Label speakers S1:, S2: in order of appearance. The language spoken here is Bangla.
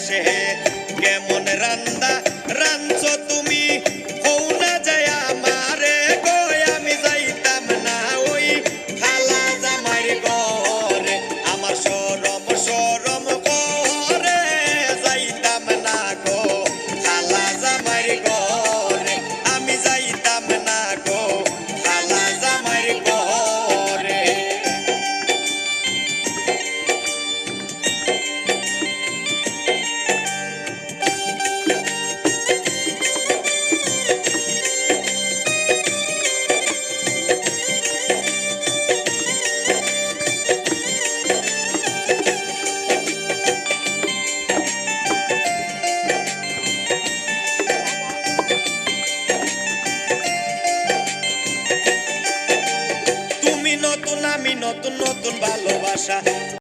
S1: আসে কেমন রান্দা রাঞ্চো তুমি হও না যায় আমারে গো আমি যাইতাম না ওই খালা জামাইর ঘরে আমার শরম শরম করে যাইতাম না গো খালা জামাইর ঘরে আমি যাইতাম না গো খালা জামাইর ঘরে নতুন আমি নতুন নতুন ভালোবাসা